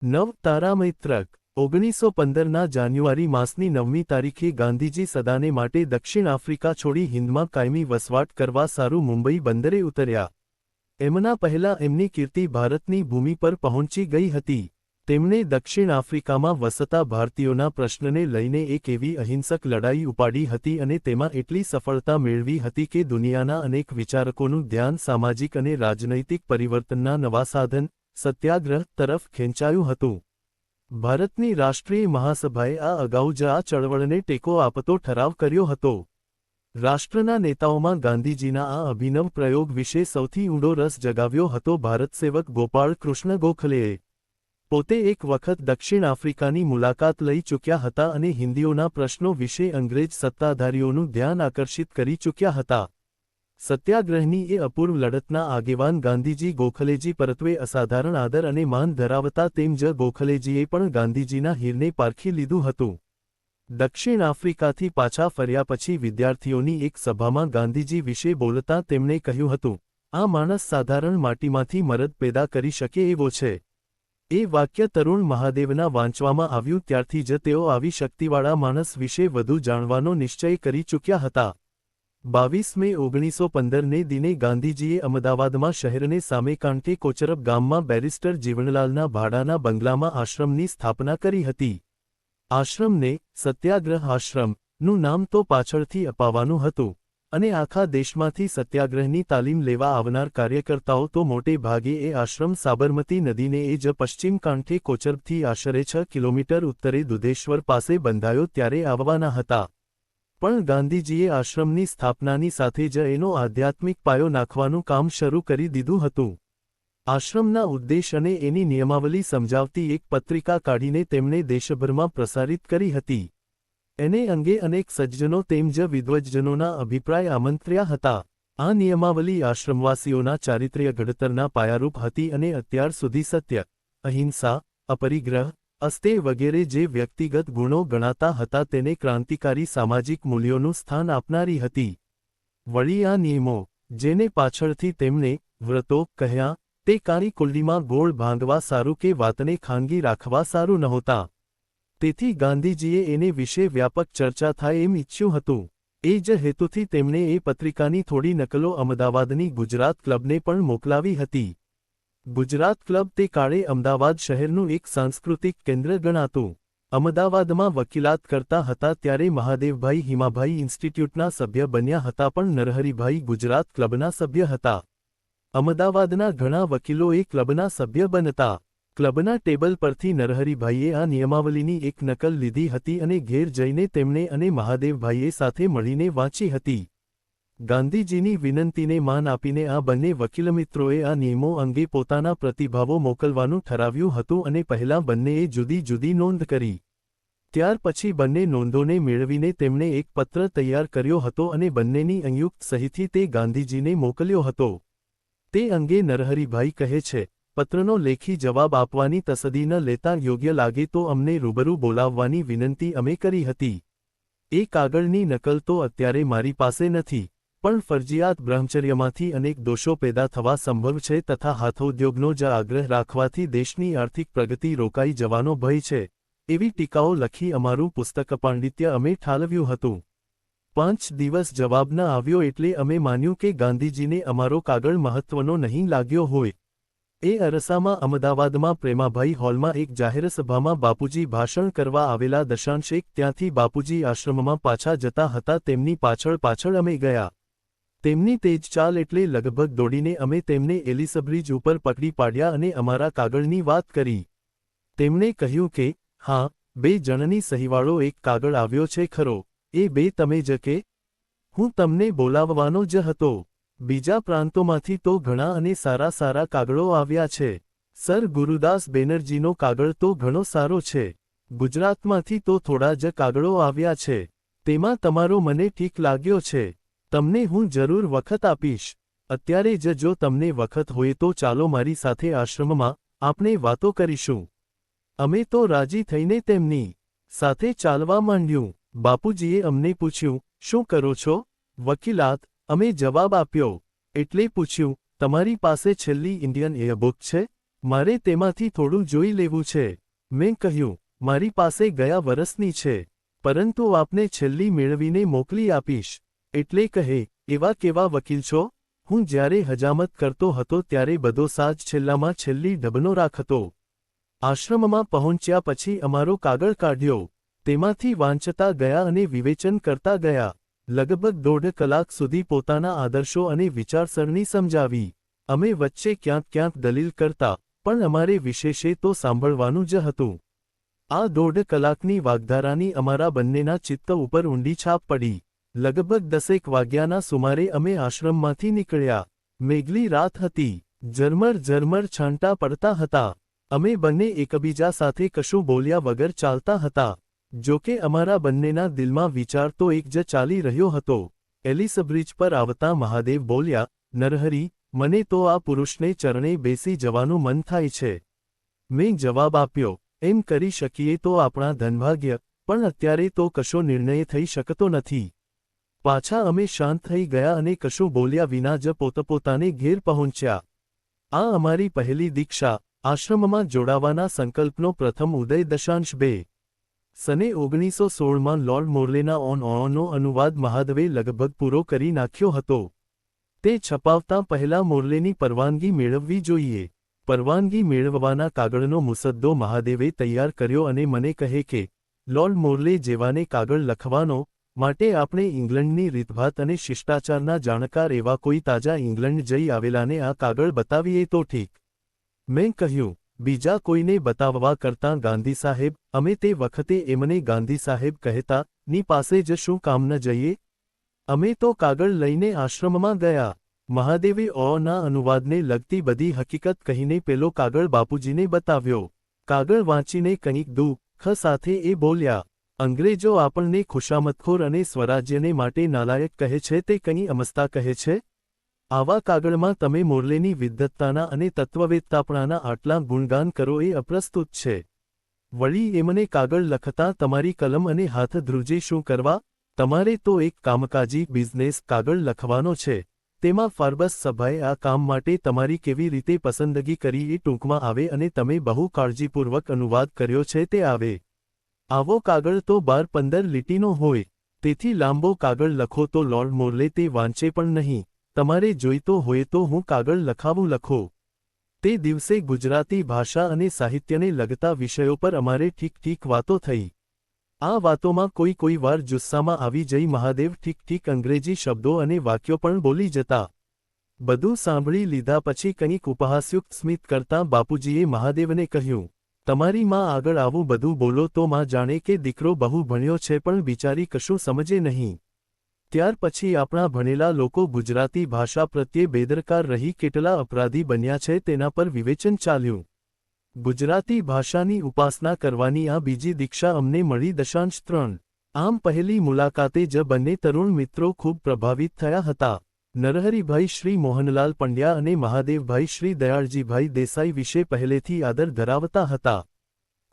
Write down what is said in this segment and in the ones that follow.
નવ તારામૈત્રક 1915ના જાન્યુઆરી માસની 9મી તારીખે ગાંધીજી સદાને માટે દક્ષિણ આફ્રિકા છોડી હિંદમાં કાયમી વસવાટ કરવા સારું મુંબઈ બંદરે ઉતર્યા. એમના પહેલા એમની કીર્તિ ભારતની ભૂમિ પર પહોંચી ગઈ હતી. તેમણે દક્ષિણ આફ્રિકામાં વસતા ભારતીયોના પ્રશ્નને લઈને એક એવી અહિંસક લડાઈ ઉપાડી હતી અને તેમાં એટલી સફળતા મેળવી હતી કે દુનિયાના અનેક વિચારકોનું ધ્યાન સામાજિક અને રાજનૈતિક પરિવર્તનના નવા સાધન સત્યાગ્રહ તરફ ખેંચાયું હતું. ભારતની રાષ્ટ્રીય મહાસભાએ આ અગાઉ જ આ ચળવળને ટેકો આપતો ઠરાવ કર્યો હતો. રાષ્ટ્રના નેતાઓમાં ગાંધીજીના આ અભિનવ પ્રયોગ વિશે સૌથી ઊંડો રસ જગાવ્યો હતો ભારતસેવક ગોપાળ કૃષ્ણ ગોખલેએ. પોતે એક વખત દક્ષિણ આફ્રિકાની મુલાકાત લઈ ચૂક્યા હતા અને હિંદીઓના પ્રશ્નો વિશે અંગ્રેજ સત્તાધારીઓનું ધ્યાન આકર્ષિત કરી ચૂક્યા હતા. સત્યાગ્રહની એ અપૂર્વ લડતના આગેવાન ગાંધીજી ગોખલેજી પરત્વે અસાધારણ આદર અને માન ધરાવતા તેમ જ ગોખલેજીએ પણ ગાંધીજીના હીરને પારખી લીધું હતું. દક્ષિણ આફ્રિકાથી પાછા ફર્યા પછી વિદ્યાર્થીઓની એક સભામાં ગાંધીજી વિશે બોલતા તેમણે કહ્યું હતું, આ માણસ સાધારણ માટીમાંથી મરદ પેદા કરી શકે એવો છે. એ વાક્ય તરુણ મહાદેવના વાંચવામાં આવ્યું ત્યારથી જ તેઓ આવી શક્તિવાળા માણસ વિશે વધુ જાણવાનો નિશ્ચય કરી ચૂક્યા હતા. 22 મે 1915ને દિને ગાંધીજીએ અમદાવાદમાં શહેરને સામે કાંઠે કોચરબ ગામમાં બેરિસ્ટર જીવનલાલના ભાડાના બંગલામાં આશ્રમની સ્થાપના કરી હતી. આશ્રમને સત્યાગ્રહ આશ્રમનું નામ તો પાછળથી અપાવવાનું હતું અને આખા દેશમાંથી સત્યાગ્રહની તાલીમ લેવા આવનાર કાર્યકર્તાઓ તો મોટે ભાગે એ આશ્રમ સાબરમતી નદીને એ જ પશ્ચિમ કાંઠે કોચરબથી આશરે 6 કિલોમીટર ઉત્તરે દુધેશ્વર પાસે બંધાયો ત્યારે આવવાના હતા. પણ ગાંધીજીએ આશ્રમની સ્થાપનાની સાથે જ એનો આધ્યાત્મિક પાયો નાખવાનું કામ શરૂ કરી દીધું હતું. આશ્રમના ઉદ્દેશ અને એની નિયમાવલી સમજાવતી એક પત્રિકા કાઢીને તેમણે દેશભરમાં પ્રસારિત કરી હતી. એને અંગે અનેક સજ્જનો તેમ જ વિદ્વજ્જનોના અભિપ્રાય આમંત્ર્યા હતા. આ નિયમાવલી આશ્રમવાસીઓના ચારિત્ર્ય ઘડતરના પાયારૂપ હતી અને અત્યાર સુધી સત્ય, અહિંસા, અપરિગ્રહ, અસ્તેય વગેરે જે વ્યક્તિગત ગુણો ગણાતા હતા તેને ક્રાંતિકારી સામાજિક મૂલ્યોનું સ્થાન આપનારી હતી. વળી આ નિયમો, જેને પાછળથી તેમણે વ્રતો કહ્યા, તે કાળી કુંડીમાં ગોળ ભાંગવા સારું કે વાતને ખાનગી રાખવા સારું નહોતા. તેથી ગાંધીજીએ એને વિશે વ્યાપક ચર્ચા થાય એમ ઈચ્છ્યું હતું. એ જ હેતુથી તેમણે એ પત્રિકાની થોડી નકલો અમદાવાદની ગુજરાત ક્લબને પણ મોકલાવી હતી. ગુજરાત ક્લબ તે કાળે અમદાવાદ શહેરનું એક સાંસ્કૃતિક કેન્દ્ર ગણાતું. અમદાવાદમાં વકીલાત કરતા હતા ત્યારે મહાદેવભાઈ હિમાભાઈ ઇન્સ્ટિટ્યૂટના સભ્ય બન્યા હતા પણ નરહરિભાઈ ગુજરાત ક્લબના સભ્ય હતા. અમદાવાદના ઘણા વકીલો એ ક્લબના સભ્ય બનતા. ક્લબના ટેબલ પરથી નરહરિભાઈએ આ નિયમાવલીની એક નકલ લીધી હતી અને ઘેર જઈને તેમણે અને મહાદેવભાઈએ સાથે મળીને વાંચી હતી. ગાંધીજીની વિનંતીને માન આપીને આ બંને વકીલમિત્રોએ આ નિયમો અંગે પોતાના પ્રતિભાવો મોકલવાનું ઠરાવ્યું હતું અને પહેલાં બંનેએ જુદી જુદી નોંધ કરી. ત્યાર પછી બંને નોંધોને મેળવીને તેમણે એક પત્ર તૈયાર કર્યો હતો અને બંનેની સંયુક્ત સહીથી તે ગાંધીજીને મોકલ્યો હતો. તે અંગે નરહરિભાઈ કહે છે, પત્રનો લેખી જવાબ આપવાની તસદી ન લેતા યોગ્ય લાગે તો અમને રૂબરૂ બોલાવવાની વિનંતી અમે કરી હતી. એ કાગળની નકલ તો અત્યારે મારી પાસે નથી, પણ ફરજિયાત બ્રહ્મચર્યમાંથી અનેક દોષો પેદા થવા સંભવ છે તથા હાથોદ્યોગનો જ આગ્રહ રાખવાથી દેશની આર્થિક પ્રગતિ રોકાઈ જવાનો ભય છે. એવી ટીકાઓ લખી અમારું પુસ્તક પાંડિત્ય અમે ઠાલવ્યું હતું. 5 દિવસ જવાબ ન આવ્યો એટલે અમે માન્યું કે ગાંધીજીને અમારો કાગળ મહત્વનો નહીં લાગ્યો હોય. એ અરસામાં અમદાવાદમાં પ્રેમાભાઈ હોલમાં એક જાહેર સભામાં બાપુજી ભાષણ કરવા આવેલા દશાંશેક ત્યાંથી બાપુજી આશ્રમમાં પાછા જતા હતા તેમની પાછળ પાછળ અમે ગયા. તેમની તેજ ચાલ એટલે લગભગ દોડીને અમે તેમને એલિસબ્રિજ ઉપર પકડી પાડ્યા અને અમારા કાગળની વાત કરી. તેમણે કહ્યું કે, હા, 2 જણની સહીવાળો એક કાગળ આવ્યો છે ખરો, એ 2 તમે જ કે? હું તમને બોલાવવાનો જ હતો. બીજા પ્રાંતોમાંથી તો ઘણા અને સારા સારા કાગળો આવ્યા છે. સર ગુરુદાસ બેનર્જીનો કાગળ તો ઘણો સારો છે. ગુજરાતમાંથી તો થોડા જ કાગળો આવ્યા છે. તેમાં તમારો મને ઠીક લાગ્યો છે. તમને હું જરૂર વખત આપીશ. અત્યારે જ જો તમને વખત હોય તો ચાલો મારી સાથે આશ્રમમાં, આપણે વાતો કરીશું. અમે તો રાજી થઈને તેમની સાથે ચાલવા માંડ્યું. બાપુજીએ અમને પૂછ્યું, શું કરો છો? વકીલાત. અમે જવાબ આપ્યો. એટલે પૂછ્યું, તમારી પાસે છેલ્લી ઇન્ડિયન એયરબુક છે? મારે તેમાંથી થોડું જોઈ લેવું છે. મેં કહ્યું, મારી પાસે ગયા વરસની છે, પરંતુ આપને છેલ્લી મેળવીને મોકલી આપીશ. એટલે કહે, એવા કેવા વકીલ છો? હું જ્યારે હજામત કરતો હતો ત્યારે બધો સાજ છેલ્લામાં છેલ્લી ઢબનો રાખતો. આશ્રમમાં પહોંચ્યા પછી અમારો કાગળ કાઢ્યો. તેમાંથી વાંચતા ગયા અને વિવેચન કરતા ગયા. લગભગ 1.5 કલાક સુધી પોતાના આદર્શો અને વિચારસરણી સમજાવી. અમે વચ્ચે ક્યાંક ક્યાંક દલીલ કરતા, પણ અમારે વિશેષે તો સાંભળવાનું જ હતું. આ 1.5 કલાકની વાગ્ધારાની અમારા બંનેના ચિત્ત ઉપર ઊંડી છાપ પડી. લગભગ 10 વાગ્યાના સુમારે અમે આશ્રમમાંથી નીકળ્યા. મેઘલી રાત હતી. ઝરમર છાંટા પડતા હતા. અમે બંને એકબીજા સાથે કશું બોલ્યા વગર ચાલતા હતા. જોકે અમારા બંનેના દિલમાં વિચાર તો એક જ ચાલી રહ્યો હતો. એલિસબ્રિજ પર આવતા મહાદેવ બોલ્યા, નરહરી, મને તો આ પુરુષને ચરણે બેસી જવાનું મન થાય છે. મેં જવાબ આપ્યો, એમ કરી શકીએ તો આપણા ધનભાગ્ય, પણ અત્યારે તો કશો નિર્ણય થઈ શકતો નથી. પાછા અમે શાંત થઈ ગયા અને કશું બોલ્યા વિના જ પોતપોતાને ઘેર પહોંચ્યા. આ અમારી પહેલી દીક્ષા, આશ્રમમાં જોડાવાના સંકલ્પનો પ્રથમ ઉદય. 2 સને 1916માં લોર્ડ મોર્લેના ઓનનો અનુવાદ મહાદેવે લગભગ પૂરો કરી નાખ્યો હતો. તે છપાવતા પહેલા મોર્લેની પરવાનગી મેળવવી જોઈએ. પરવાનગી મેળવવાના કાગળનો મુસદ્દો મહાદેવે તૈયાર કર્યો અને મને કહે કે, લોર્ડ મોર્લે જેવાને કાગળ લખવાનો, માટે આપણે ઇંગ્લન્ડની રીતભાત અને શિષ્ટાચારના જાણકાર એવા કોઈ તાજા ઇંગ્લન્ડ જઈ આવેલાને આ કાગળ બતાવીએ તો ઠીક. મેં કહ્યું, બીજા કોઈને બતાવવા કરતાં ગાંધી સાહેબ, અમે તે વખતે એમને ગાંધી સાહેબ કહેતા, ની પાસે જ શું કામ ન જઈએ? અમે તો કાગળ લઈને આશ્રમમાં ગયા. મહાદેવે ના અનુવાદને લગતી બધી હકીકત કહીને પેલો કાગળ બાપુજીને બતાવ્યો. કાગળ વાંચીને કંઈક દુઃખ સાથે એ બોલ્યા, અંગ્રેજો આપણને ખુશામતખોર અને સ્વરાજ્યને માટે નાલાયક કહે છે તે કંઈ અમસ્તા કહે છે? આવા કાગળમાં તમે મોર્લેની વિદ્વત્તાના અને તત્વવેત્તાપણાના આટલા ગુણગાન કરો એ અપ્રસ્તુત છે. વળી એમને કાગળ લખતા તમારી કલમ અને હાથ ધ્રુજે શું કરવા? તમારે તો એક કામકાજી બિઝનેસ કાગળ લખવાનો છે. તેમાં ફાર્બસ સભાએ આ કામ માટે તમારી કેવી રીતે પસંદગી કરી એ ટૂંકમાં આવે અને તમે બહુ કાળજીપૂર્વક અનુવાદ કર્યો છે તે આવે. આવો કાગળ તો 12-15 લીટીનો હોય. તેથી લાંબો કાગળ લખો તો લોર્ડ મોર્લે તે વાંચે પણ નહીં. તમારે જોઈતો હોય તો હું કાગળ લખાવું લખો. તે દિવસે ગુજરાતી ભાષા અને સાહિત્યને લગતા વિષયો પર અમારે ઠીક વાતો થઈ. આ વાતોમાં કોઈ વાર જુસ્સામાં આવી જઈ મહાદેવ ઠીક અંગ્રેજી શબ્દો અને વાક્યો પણ બોલી જતા. બધું સાંભળી લીધા પછી કંઈક ઉપહાસયુક્ત સ્મિત કરતાં બાપુજીએ મહાદેવને કહ્યું, તમારી માં આગળ આવું બધું બોલો તો માં જાણે કે દીકરો બહુ ભણ્યો છે પણ બિચારી કશું સમજે નહીં. ત્યાર પછી આપણા ભણેલા લોકો ગુજરાતી ભાષા પ્રત્યે બેદરકાર રહી કેટલા અપરાધી બન્યા છે તેના પર વિવેચન ચાલ્યું. ગુજરાતી ભાષાની ઉપાસના કરવાની આ બીજી દીક્ષા અમને મળી. 3 આમ પહેલી મુલાકાતે જ બંને તરુણ મિત્રો ખૂબ પ્રભાવિત થયા હતા. નરહરિભાઈ શ્રી મોહનલાલ પંડ્યા અને મહાદેવભાઈ શ્રી દયાળજીભાઈ દેસાઈ વિશે પહેલેથી આદર ધરાવતા હતા.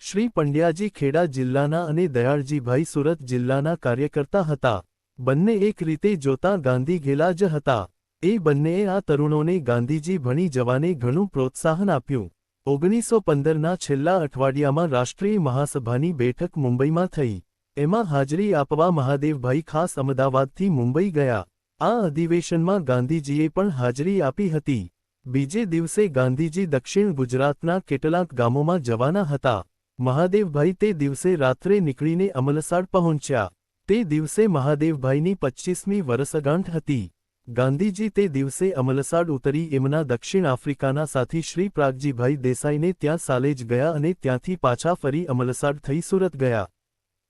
શ્રી પંડ્યાજી ખેડા જિલ્લાના અને દયાળજીભાઈ સુરત જિલ્લાના કાર્યકર્તા હતા. બંને એક રીતે જોતા ગાંધી ઘેલા જ હતા. એ બંનેએ આ તરુણોને ગાંધીજી ભણી જવાને ઘણું પ્રોત્સાહન આપ્યું. 1915ના છેલ્લા અઠવાડિયામાં રાષ્ટ્રીય મહાસભાની બેઠક મુંબઈમાં થઈ. એમાં હાજરી આપવા મહાદેવભાઈ ખાસ અમદાવાદથી મુંબઈ ગયા. આ અધિવેશનમાં ગાંધીજીએ પણ હાજરી આપી હતી. બીજે દિવસે ગાંધીજી દક્ષિણ ગુજરાતના કેટલાક ગામોમાં જવાના હતા. મહાદેવભાઈ તે દિવસે રાત્રે નીકળીને અમલસાડ પહોંચ્યા. તે દિવસે મહાદેવભાઈની 25મી વર્ષગાંઠ હતી. ગાંધીજી તે દિવસે અમલસાડ ઉતરી એમના દક્ષિણ આફ્રિકાના સાથી શ્રી પ્રાગજીભાઈ દેસાઈને ત્યાં સાલે જ ગયા અને ત્યાંથી પાછા ફરી અમલસાડ થઈ સુરત ગયા.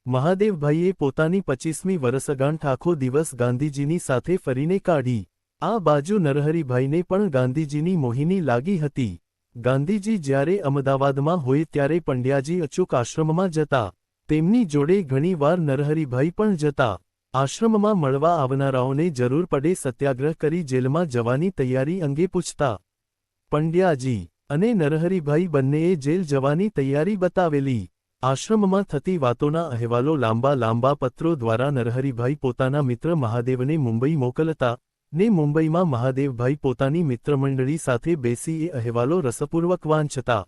મહાદેવભાઈએ પોતાની 25મી વર્ષગાંઠ આખો દિવસ ગાંધીજીની સાથે ફરીને કાઢી. આ બાજુ નરહરિભાઈને પણ ગાંધીજીની મોહિની લાગી હતી. ગાંધીજી જ્યારે અમદાવાદમાં હોય ત્યારે પંડ્યાજી અચૂક આશ્રમમાં જતા. તેમની જોડે ઘણી વાર નરહરિભાઈ પણ જતા. આશ્રમમાં મળવા આવનારાઓને જરૂર પડે સત્યાગ્રહ કરી જેલમાં જવાની તૈયારી અંગે પૂછતા. પંડ્યાજી અને નરહરિભાઈ બંનેએ જેલ જવાની તૈયારી બતાવેલી. આશ્રમમાં થતી વાતોના અહેવાલો લાંબા પત્રો દ્વારા નરહરિભાઈ પોતાના મિત્ર મહાદેવને મુંબઈ મોકલતા. ને મુંબઈમાં મહાદેવભાઈ પોતાની મિત્રમંડળી સાથે બેસી એ અહેવાલો રસપૂર્વક વાંચતા.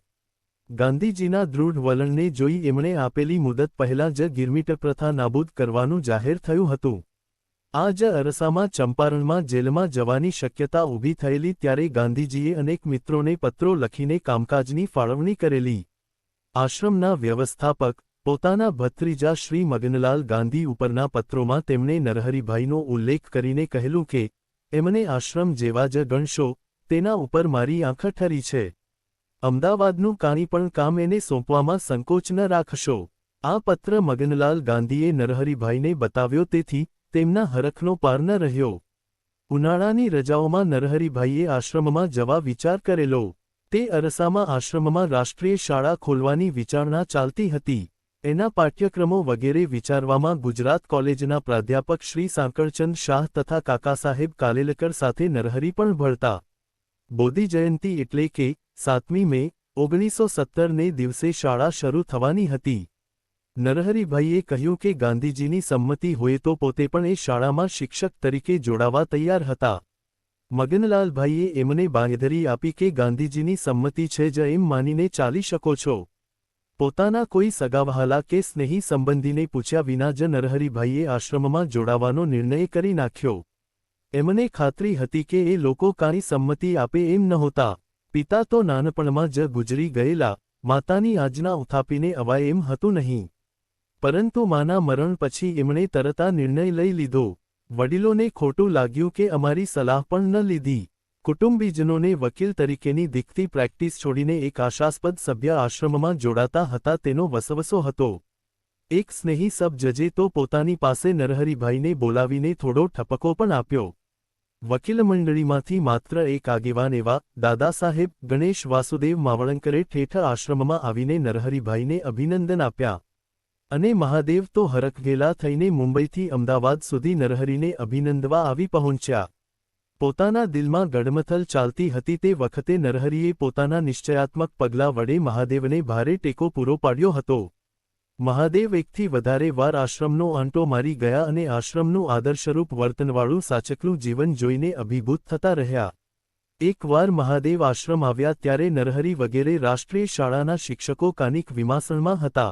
ગાંધીજીના દૃઢ વલણને જોઈ એમણે આપેલી મુદત પહેલાં જ ગિરમિટ પ્રથા નાબૂદ કરવાનું જાહેર થયું હતું. આ જ અરસામાં ચંપારણમાં જેલમાં જવાની શક્યતા ઊભી થયેલી ત્યારે ગાંધીજીએ અનેક મિત્રોને પત્રો લખીને કામકાજની ફાળવણી કરેલી. આશ્રમના વ્યવસ્થાપક પોતાના ભત્રીજા શ્રી મગનલાલ ગાંધી ઉપરના પત્રોમાં તેમણે નરહરિભાઈનો ઉલ્લેખ કરીને કહેલું કે એમને આશ્રમ જેવા જ ગણશો, તેના ઉપર મારી આંખ ઠરી છે. અમદાવાદનું કાંઈ પણ કામ એને સોંપવામાં સંકોચ ન રાખશો. આ પત્ર મગનલાલ ગાંધીએ નરહરિભાઈને બતાવ્યો તેથી તેમના હરખનો પાર ન રહ્યો. ઉનાળાની રજાઓમાં નરહરિભાઈએ આશ્રમમાં જવા વિચાર કરેલો. તે અરસામાં આશ્રમમાં રાષ્ટ્રીય શાળા ખોલવાની વિચારણા ચાલતી હતી. એના પાઠ્યક્રમો વગેરે વિચારવામાં ગુજરાત કોલેજના પ્રાધ્યાપક શ્રી સાંકળચંદ શાહ તથા કાકાસાહેબ કાલેલકર સાથે નરહરિ પણ ભળતા. બોધિ જયંતી એટલે કે 7મી મે 1917ને દિવસે શાળા શરૂ થવાની હતી. નરહરિભાઈએ કહ્યું કે ગાંધીજીની સંમતિ હોય તો પોતે પણ એ શાળામાં શિક્ષક તરીકે જોડાવા તૈયાર હતા. મગનલાલભાઈએ એમને બાંયધરી આપી કે ગાંધીજીની સંમતિ છે જ એમ માનીને ચાલી શકો છો. પોતાના કોઈ સગાવહાલા કે સ્નેહી સંબંધીને પૂછ્યા વિના જ નરહરિભાઈએ આશ્રમમાં જોડાવાનો નિર્ણય કરી નાખ્યો. એમને ખાતરી હતી કે એ લોકો કાંઈ સંમતિ આપે એમ નહોતા. પિતા તો નાનપણમાં જ ગુજરી ગયેલા, માતાની આજ્ઞા ઉથાપીને અવાય એમ હતું નહીં. પરંતુ માના મરણ પછી એમણે તરત આ નિર્ણય લઈ લીધો. વડીલોને ખોટું લાગ્યું કે અમારી સલાહ પણ ન લીધી. કુટુંબીજનોને વકીલ તરીકેની દીખતી પ્રેક્ટિસ છોડીને એક આશાસ્પદ સભ્ય આશ્રમમાં જોડાતા હતા તેનો વસવસો હતો. એક સ્નેહી સબ જજે તો પોતાની પાસે નરહરિભાઈને બોલાવીને થોડો ઠપકો પણ આપ્યો. વકીલ મંડળીમાંથી માત્ર એક આગેવાન એવા દાદાસાહેબ ગણેશ વાસુદેવ માવળંકરે ઠેઠ આશ્રમમાં આવીને નરહરિભાઈને અભિનંદન આપ્યા. અને મહાદેવ તો હરખઘેલા થઈને મુંબઈથી અમદાવાદ સુધી નરહરિને અભિનંદવા આવી પહોંચ્યા. પોતાના દિલમાં ગડમથલ ચાલતી હતી તે વખતે નરહરિએ પોતાના નિશ્ચયાત્મક પગલાં વડે મહાદેવને ભારે ટેકો પૂરો પાડ્યો હતો. મહાદેવ એકથી વધારે વાર આશ્રમનો આંટો મારી ગયા અને આશ્રમનું આદર્શરૂપ વર્તનવાળું સાચકલું જીવન જોઈને અભિભૂત થતા રહ્યા. એકવાર મહાદેવ આશ્રમ આવ્યા ત્યારે નરહરિ વગેરે રાષ્ટ્રીય શાળાના શિક્ષકો કાનિક વિમાસણમાં હતા.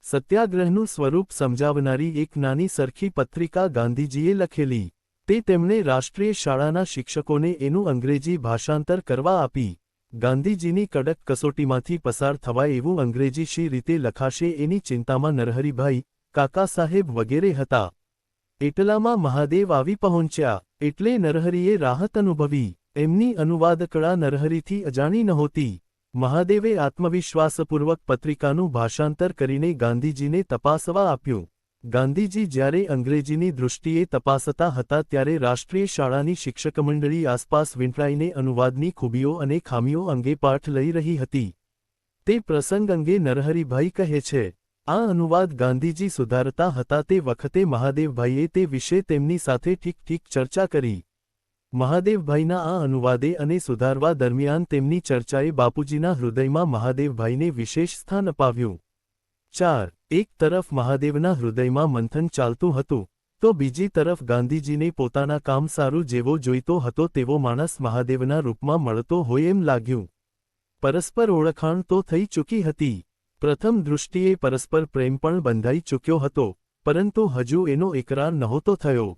સત્યાગ્રહનું સ્વરૂપ સમજાવનારી એક નાની સરખી પત્રિકા ગાંધીજીએ લખેલી. તે તેમણે રાષ્ટ્રીય શાળાના શિક્ષકોને એનું અંગ્રેજી ભાષાંતર કરવા આપી. ગાંધીજીની કડક કસોટીમાંથી પસાર થવાય એવું અંગ્રેજી શી રીતે લખાશે એની ચિંતામાં નરહરિભાઈ, કાકાસાહેબ વગેરે હતા. એટલામાં મહાદેવ આવી પહોંચ્યા. એટલે નરહરિએ રાહત અનુભવી. એમની અનુવાદકળા નરહરિથી અજાણી નહોતી. મહાદેવે આત્મવિશ્વાસપૂર્વક પત્રિકાનું ભાષાંતર કરીને ગાંધીજીને તપાસવા આપ્યું. ગાંધીજી જ્યારે અંગ્રેજીની દૃષ્ટિએ તપાસતા હતા ત્યારે રાષ્ટ્રીય શાળાની શિક્ષકમંડળી આસપાસ વીંટળાઈને અનુવાદની ખૂબીઓ અને ખામીઓ અંગે પાઠ લઈ રહી હતી. તે પ્રસંગ અંગે નરહરિભાઈ કહે છે, આ અનુવાદ ગાંધીજી સુધારતા હતા તે વખતે મહાદેવભાઈએ તે વિશે તેમની સાથે ઠીક ચર્ચા કરી. મહાદેવભાઈના આ અનુવાદે અને સુધારવા દરમિયાન તેમની ચર્ચાએ બાપુજીના હૃદયમાં મહાદેવભાઈને વિશેષ સ્થાન અપાવ્યું. 4. એક તરફ મહાદેવના હૃદયમાં મંથન ચાલતું હતું, તો બીજી તરફ ગાંધીજીને પોતાના કામ સારું જેવો જોઈતો હતો તેવો માણસ મહાદેવના રૂપમાં મળતો હોય એમ લાગ્યું. પરસ્પર ઓળખાણ તો થઈ ચૂકી હતી. પ્રથમ દૃષ્ટિએ પરસ્પર પ્રેમ પણ બંધાઈ ચૂક્યો હતો, પરંતુ હજુ એનો એકરાર નહોતો થયો.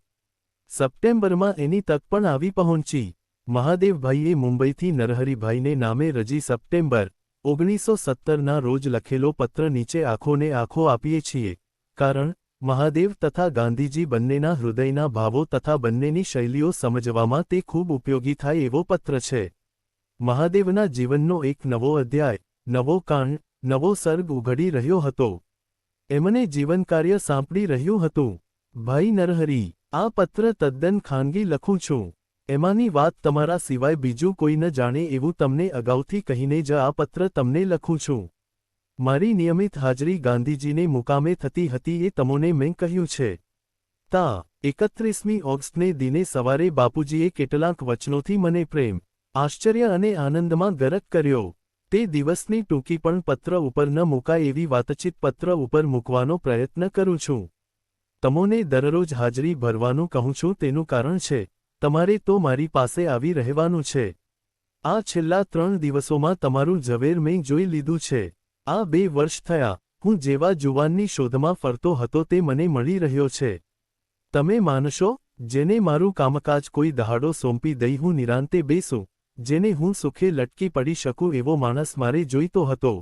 સપ્ટેમ્બરમાં એની તક પણ આવી પહોંચી. મહાદેવભાઈએ મુંબઈથી નરહરિભાઈને નામે રજી સપ્ટેમ્બર 1917ના રોજ લખેલો પત્ર નીચે આંખોને આંખો આપીએ છીએ. કારણ મહાદેવ તથા ગાંધીજી બંનેના હૃદયના ભાવો તથા બંનેની શૈલીઓ સમજવામાં તે ખૂબ ઉપયોગી થાય એવો પત્ર છે. મહાદેવના જીવનનો એક નવો અધ્યાય, નવો કાંડ, નવો સર્ગ ઉઘડી રહ્યો હતો. એમને જીવનકાર્ય સાંપડી રહ્યું હતું. ભાઈ નરહરિ, આ પત્ર તદ્દન ખાનગી લખું છું. એમાંની વાત તમારા સિવાય બીજું કોઈ ન જાણે એવું તમને અગાઉથી કહીને જ આ પત્ર તમને લખું છું. મારી નિયમિત હાજરી ગાંધીજીને મુકામે થતી હતી એ તમોને મેં કહ્યું છે. 31મી ઓગસ્ટને દિને સવારે બાપુજીએ કેટલાંક વચનોથી મને પ્રેમ, આશ્ચર્ય અને આનંદમાં ગરક કર્યો. તે દિવસની ટૂંકી પણ પત્ર ઉપર ન મૂકાય એવી વાતચીત પત્ર ઉપર મૂકવાનો પ્રયત્ન કરું છું. તમોને દરરોજ હાજરી ભરવાનું કહું છું તેનું કારણ છે, તમારે તો મારી પાસે આવી રહેવાનું છે. આ છેલ્લા 3 દિવસોમાં તમારું ઝવેર મેં જોઈ લીધું છે. આ 2 વર્ષ થયા, હું જેવા જુવાનની શોધમાં ફરતો હતો તે મને મળી રહ્યો છે. તમે માનશો, જેને મારું કામકાજ કોઈ દહાડો સોંપી દઈ હું નિરાંતે બેસું, જેને હું સુખે લટકી પડી શકું એવો માણસ મારે જોઈતો હતો.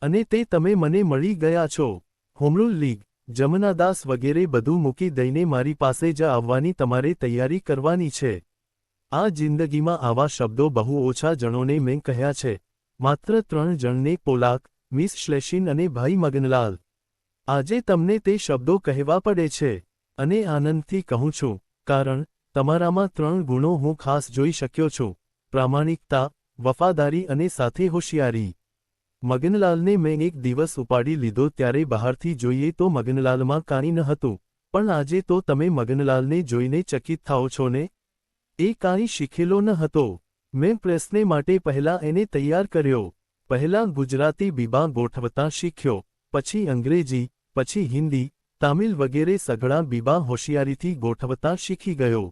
અને તે તમે મને મળી ગયા છો. હોમરૂલ લીગ, જમનાદાસ વગેરે બધું મૂકી દઈને મારી પાસે જ આવવાની તમારે તૈયારી કરવાની છે. આ જિંદગીમાં આવા શબ્દો બહુ ઓછા જણોને મેં કહ્યા છે. માત્ર 3 જણને, પોલાક, મિસ શ્લેષિન અને ભાઈ મગનલાલ. આજે તમને તે શબ્દો કહેવા પડે છે. અને આનંદથી કહું છું, કારણ તમારામાં 3 ગુણો હું ખાસ જોઈ શક્યો છું: પ્રામાણિકતા, વફાદારી અને સાથે હોશિયારી. મગનલાલને મેં એક દિવસ ઉપાડી લીધો ત્યારે બહારથી જોઈએ તો મગનલાલમાં કાંઈ ન હતું, પણ આજે તો તમે મગનલાલને જોઈને ચકિત થાઓ છો ને? એ કાંઈ શીખેલો ન હતો. મેં પ્રેસને માટે પહેલાં એને તૈયાર કર્યો. પહેલાં ગુજરાતી બીબા ગોઠવતા શીખ્યો, પછી અંગ્રેજી, પછી હિન્દી, તામિલ વગેરે સઘળા બીબા હોશિયારીથી ગોઠવતા શીખી ગયો.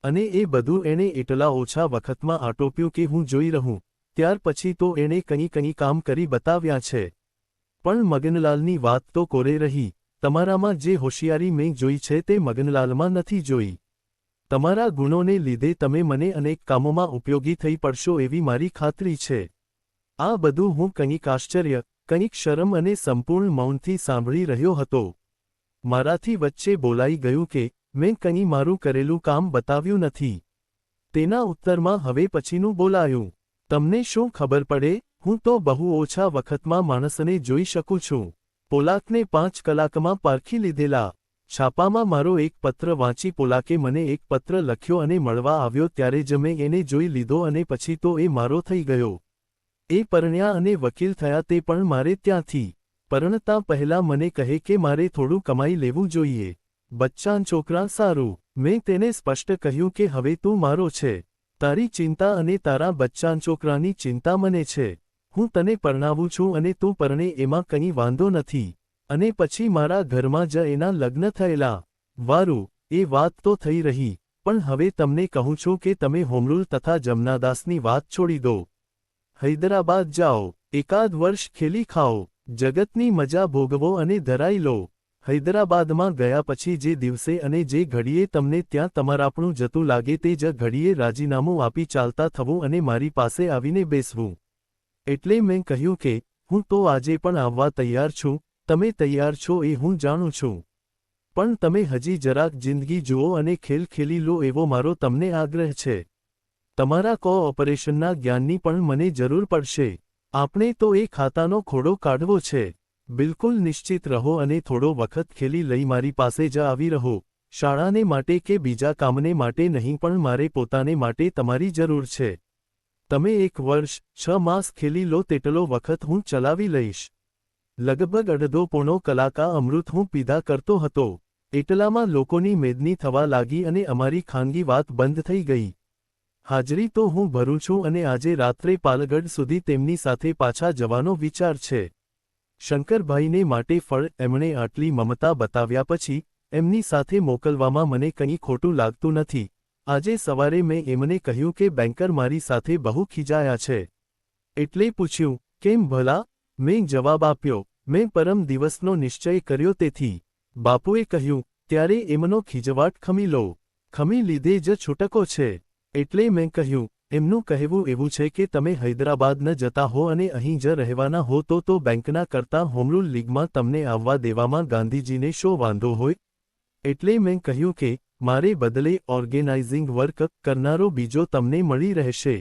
અને એ બધું એણે એટલા ઓછા વખતમાં આટોપ્યું કે હું જોઈ રહું. ત્યાર પછી તો એણે કંઈ કામ કરી બતાવ્યા છે. પણ મગનલાલની વાત તો કોરે રહી. તમારામાં જે હોશિયારી મેં જોઈ છે તે મગનલાલમાં નથી જોઈ. તમારા ગુણોને લીધે તમે મને અનેક કામોમાં ઉપયોગી થઈ પડશો એવી મારી ખાતરી છે. આ બધું હું કંઈક આશ્ચર્ય, કંઈક શરમ અને સંપૂર્ણ મૌનથી સાંભળી રહ્યો હતો. મારાથી વચ્ચે બોલાઈ ગયું કે, મેં કંઈ મારું કરેલું કામ બતાવ્યું નથી. તેના ઉત્તરમાં હવે પછીનું બોલાયું: તમને શું ખબર પડે, હું તો બહુ ઓછા વખતમાં માણસને જોઈ શકું છું. પોલાકને 5 કલાકમાં પારખી લીધેલા. છાપામાં મારો એક પત્ર વાંચી પોલાકે મને એક પત્ર લખ્યો અને મળવા આવ્યો ત્યારે જ મેં એને જોઈ લીધો અને પછી તો એ મારો થઈ ગયો. એ પરણ્યા અને વકીલ થયા તે પણ મારે ત્યાંથી. પરણતા પહેલાં મને કહે કે મારે થોડું કમાઈ લેવું જોઈએ. બચ્ચાં છોકરા સારું. મેં તેને સ્પષ્ટ કહ્યું કે હવે તું મારો છે. તારી ચિંતા અને તારા બચ્ચાં છોકરાની ચિંતા મને છે. હું તને પરણાવું છું અને તું પરણે એમાં કંઈ વાંધો નથી. અને પછી મારા ઘરમાં જ એના લગ્ન થયેલા. વારું, એ વાત તો થઈ રહી, પણ હવે તમને કહું છું કે તમે હોમરૂલ તથા જમનાદાસની વાત છોડી દો. હૈદરાબાદ જાઓ, એકાદ વર્ષ ખેલી ખાઓ, જગતની મજા ભોગવો અને ધરાઈ લો. હૈદરાબાદમાં ગયા પછી જે દિવસે અને જે ઘડીએ તમને ત્યાં તમારાપણું જતું લાગે તે જ ઘડીએ રાજીનામું આપી ચાલતા થવું અને મારી પાસે આવીને બેસવું. એટલે મેં કહ્યું કે, હું તો આજે પણ આવવા તૈયાર છું. તમે તૈયાર છો એ હું જાણું છું. પણ તમે હજી જરાક જિંદગી જુઓ અને ખેલ ખેલી લો એવો મારો તમને આગ્રહ છે. તમારા કોઓપરેશનના જ્ઞાનની પણ મને જરૂર પડશે. આપણે તો એ ખાતાનો ખોડો કાઢવો છે. બિલકુલ નિશ્ચિત રહો અને થોડો વખત ખેલી લઈ મારી પાસે જ આવી રહો. શાળાને માટે કે બીજા કામને માટે નહીં, પણ મારે પોતાને માટે તમારી જરૂર છે. તમે 1 વર્ષ 6 માસ ખેલી લો તેટલો વખત હું ચલાવી લઈશ. લગભગ અડધો પોણો કલાક આ અમૃત હું પીધા કરતો હતો. એટલામાં લોકોની મેદની થવા લાગી અને અમારી ખાનગી વાત બંધ થઈ ગઈ. હાજરી તો હું ભરું છું અને આજે રાત્રે પાલગઢ સુધી તેમની સાથે પાછા જવાનો વિચાર છે. શંકરભાઈને માટે ફળ એમણે આટલી મમતા બતાવ્યા પછી એમની સાથે મોકલવામાં મને કંઈ ખોટું લાગતું નથી. આજે સવારે મેં એમને કહ્યું કે બેન્કર મારી સાથે બહુ ખીજાયા છે. એટલે પૂછ્યું, કેમ ભલા? મેં જવાબ આપ્યો, મેં પરમ દિવસનો નિશ્ચય કર્યો તેથી. બાપુએ કહ્યું, ત્યારે એમનો ખીજવાટ ખમી લો. ખમી લીધે જ છૂટકો છે. એટલે મેં કહ્યું, એમનું કહેવું એવું છે કે તમે હૈદરાબાદ ન જતા હો અને અહીં જ રહેવાના હો તો બેંકના કરતાં હોમરૂલ લીગમાં તમને આવવા દેવામાં ગાંધીજીને શો વાંધો હોય? એટલે મેં કહ્યું કે, મારે બદલે ઓર્ગેનાઇઝિંગ વર્ક કરનારો બીજો તમને મળી રહેશે.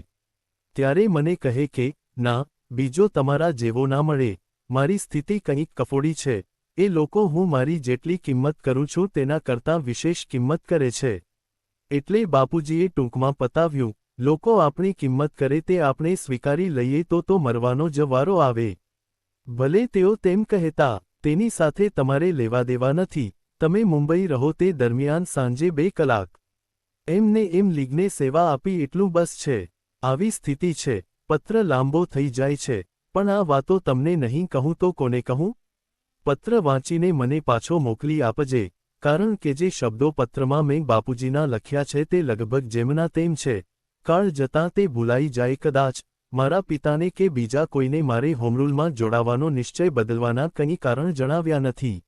ત્યારે મને કહે કે, ના, બીજો તમારા જેવો ના મળે. મારી સ્થિતિ કંઈક કફોડી છે. એ લોકો હું મારી જેટલી કિંમત કરું છું તેના કરતાં વિશેષ કિંમત કરે છે. એટલે બાપુજીએ ટૂંકમાં પતાવ્યું, લોકો આપણી કિંમત કરે તે આપણે સ્વીકારી લઈએ તો મરવાનો જ વારો આવે. ભલે તેઓ તેમ કહેતા, તેની સાથે તમારે લેવા દેવા નથી. તમે મુંબઈ રહો તે દરમિયાન સાંજે 2 કલાક એમને એમ લીગને સેવા આપી એટલું બસ છે. આવી સ્થિતિ છે. પત્ર લાંબો થઈ જાય છે, પણ આ વાતો તમને નહીં કહું તો કોને કહું? પત્ર વાંચીને મને પાછો મોકલી આપજે. કારણ કે જે શબ્દો પત્રમાં મેં બાપુજીના લખ્યા છે તે લગભગ જેમના તેમ છે. કાળ જતાં તે ભૂલાઈ જાય કદાચ. મારા પિતાને કે બીજા કોઈને મારે હોમરૂલમાં જોડાવાનો નિશ્ચય બદલવાના કંઈ કારણ જણાવ્યા નથી.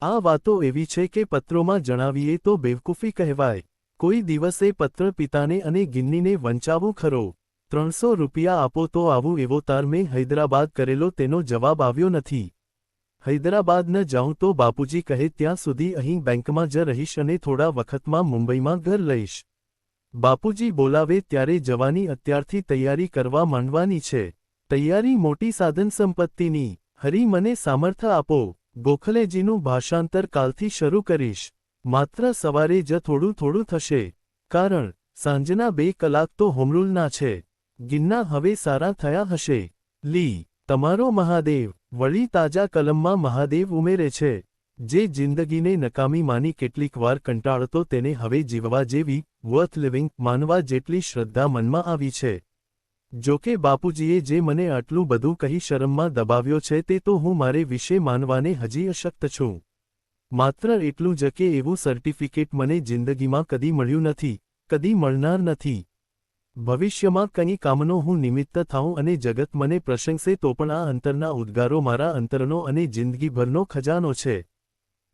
આ વાતો એવી છે કે પત્રોમાં જણાવીએ તો બેવકૂફી કહેવાય. કોઈ દિવસે પત્ર પિતાને અને ગિન્નીને વંચાવું ખરો. 300 રૂપિયા આપો તો આવું એવો તાર મેં હૈદરાબાદ કરેલો તેનો જવાબ આવ્યો નથી. હૈદરાબાદ ન જાઉં તો બાપુજી કહે ત્યાં સુધી અહીં બેંકમાં જ રહીશ અને થોડા વખતમાં મુંબઈમાં ઘર લઈશ. બાપુજી બોલાવે ત્યારે જવાની અત્યારથી તૈયારી કરવા માંડવાની છે. તૈયારી મોટી સાધન સંપત્તિની. હરી મને સામર્થ્ય આપો. ગોખલેજીનું ભાષાંતર કાલથી શરૂ કરીશ. માત્ર સવારે જ થોડું થોડું થશે. કારણ સાંજના 2 કલાક તો હોમરૂલના છે. ગિન્ના હવે સારા થયા હશે. લી તમારો મહાદેવ. વળી તાજા કલમમાં મહાદેવ ઉમેરે છે. જે જિંદગીને નકામી માની કેટલીકવાર કંટાળતો તેને હવે જીવવા જેવી, વર્થ લિવિંગ માનવા જેટલી શ્રદ્ધા મનમાં આવી છે. જોકે બાપુજીએ જે મને આટલું બધું કહી શરમમાં દબાવ્યો છે તે તો હું મારે વિશે માનવાને હજી અશક્ત છું. માત્ર એટલું જ કે એવું સર્ટિફિકેટ મને જિંદગીમાં કદી મળ્યું નથી, કદી મળનાર નથી. ભવિષ્યમાં કંઈ કામનો હું નિમિત્ત થાઉં અને જગત મને પ્રશંસે તો પણ આ અંતરના ઉદ્ગારો મારા અંતરનો અને જિંદગીભરનો ખજાનો છે.